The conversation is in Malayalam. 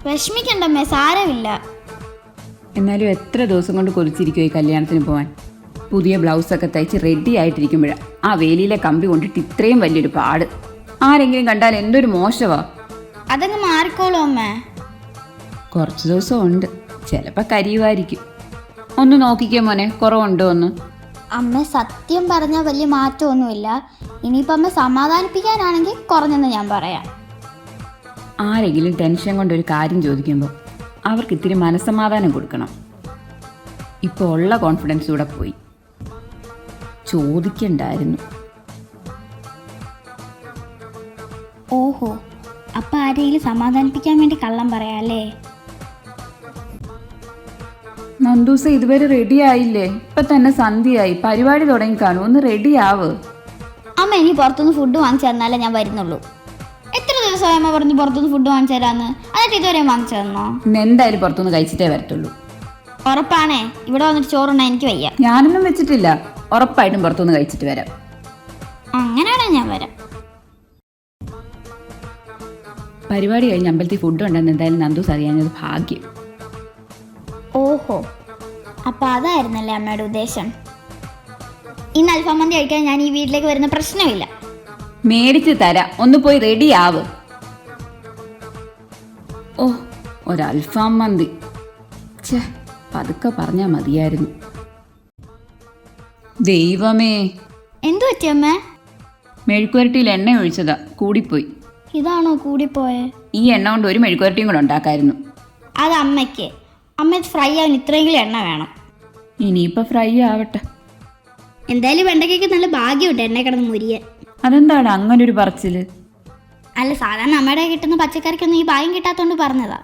വിഷമിക്കണ്ടമ്മേ, സാരമില്ല. എന്നാലും എത്ര ദിവസം കൊണ്ട് കൊതിച്ചിരിക്കുമോ ഈ കല്യാണത്തിന് പോകാൻ? പുതിയ ബ്ലൗസൊക്കെ തയ്ച്ച് റെഡി ആയിട്ടിരിക്കുമ്പോഴാണ് ആ വേലിയിലെ കമ്പി കൊണ്ടിട്ട് ഇത്രയും വലിയൊരു പാട്. ആരെങ്കിലും കണ്ടാൽ എന്തൊരു മോശമാ. അതങ്ങ് മാറിക്കോളൂ അമ്മേ. കുറച്ച് ദിവസം ഉണ്ട്, ചിലപ്പോൾ കരിയുമായിരിക്കും. ഒന്ന് നോക്കിക്കേ മോനെ, കുറവുണ്ടോ ഒന്ന്. അമ്മ സത്യം പറഞ്ഞാൽ വലിയ മാറ്റമൊന്നുമില്ല. ഇനിയിപ്പോൾ അമ്മ സമാധാനിപ്പിക്കാനാണെങ്കിൽ കുറഞ്ഞെന്ന് ഞാൻ പറയാം. ആരെങ്കിലും ടെൻഷൻ കൊണ്ടൊരു കാര്യം ചോദിക്കുമ്പോൾ അവർക്ക് ഇത്തിരി മനസ്സമാധാനം കൊടുക്കണം. ഇപ്പോൾ ഉള്ള കോൺഫിഡൻസ് കൂടെ പോയി. ചോദിക്കണ്ടായിരുന്നു. ഓഹോ, അപ്പം ആരെങ്കിലും സമാധാനിപ്പിക്കാൻ വേണ്ടി കള്ളം പറയാല്ലേ? നന്ദൂസ ഇതുവരെ റെഡി ആയില്ലേ? ഇപ്പം തന്നെ സന്ധ്യയായി, പരിപാടി തുടങ്ങി കാണും. ഒന്ന് റെഡി ആവ്. അമ്മ ഇനി പുറത്തുനിന്ന് ഫുഡ് വാങ്ങിച്ചു തന്നാലേ ഞാൻ വരുന്നുള്ളൂ. എത്ര ദിവസമായി അമ്മ പറഞ്ഞു പുറത്തുനിന്ന് ഫുഡ് വാങ്ങിച്ചു തരാന്ന്? എന്നിട്ട് ഇതുവരെ വാങ്ങിച്ചു തന്നോ? എന്തായാലും പുറത്തുനിന്ന് കഴിച്ചിട്ടേ വരത്തുള്ളൂ. ഉറപ്പാണേ? ഇവിടെ വന്നിട്ട് ചോറുണ്ടാ എനിക്ക് വയ്യ. ഞാനൊന്നും വെച്ചിട്ടില്ല. ഉറപ്പായിട്ടും പുറത്തുനിന്ന് കഴിച്ചിട്ട് വരാം. അങ്ങനെയാണെ ഞാൻ വരാം. പരിപാടി കഴിഞ്ഞ് അമ്പലത്തിൽ ഫുഡ് ഉണ്ടെന്ന് എന്തായാലും നന്ദൂസ് അറിയാഞ്ഞത് ഭാഗ്യം. ഓഹോ, അപ്പം അതായിരുന്നല്ലേ അമ്മയുടെ ഉദ്ദേശം? ഇന്ന് അൽഫാം മന്തി കഴിക്കാൻ ഞാൻ ഈ വീട്ടിലേക്ക് വരുന്ന പ്രശ്നമില്ല. മേടിച്ച് തരാം, ഒന്ന് പോയി റെഡി ആവ്. ഓ, ഒരു അൽഫാം മന്തി. ഛേ, പതുക്കെ പറഞ്ഞാൽ മതിയായിരുന്നു. ദൈവമേ, എന്തു പറ്റി അമ്മേ? മെഴുക്കുവരട്ടിയിൽ എണ്ണ ഒഴിച്ചതാ, കൂടിപ്പോയി. ഇതാണോ കൂടിപ്പോയെ? ഈ എണ്ണ കൊണ്ട് ഒരു മെഴുക്കുവരട്ടിയും കൂടെ ഉണ്ടാക്കായിരുന്നു. അത് അമ്മയ്ക്ക്. അമ്മ ഫ്രൈ ആവാൻ ഇത്രയെങ്കിലും എണ്ണ വേണം. ഇനിയിപ്പോൾ ഫ്രൈ ആവട്ടെ. എന്തായാലും വെണ്ടയ്ക്കൊക്കെ നല്ല ഭാഗ്യമുണ്ട് എണ്ണ കിടന്ന് മുരിയാൻ. അതെന്താണ് അങ്ങനൊരു പറച്ചില്? അല്ല, സാധാരണ അമ്മയുടെ കിട്ടുന്ന പച്ചക്കറിക്കൊന്നും ഈ ഭാഗ്യം കിട്ടാത്തോണ്ട് പറഞ്ഞതാ.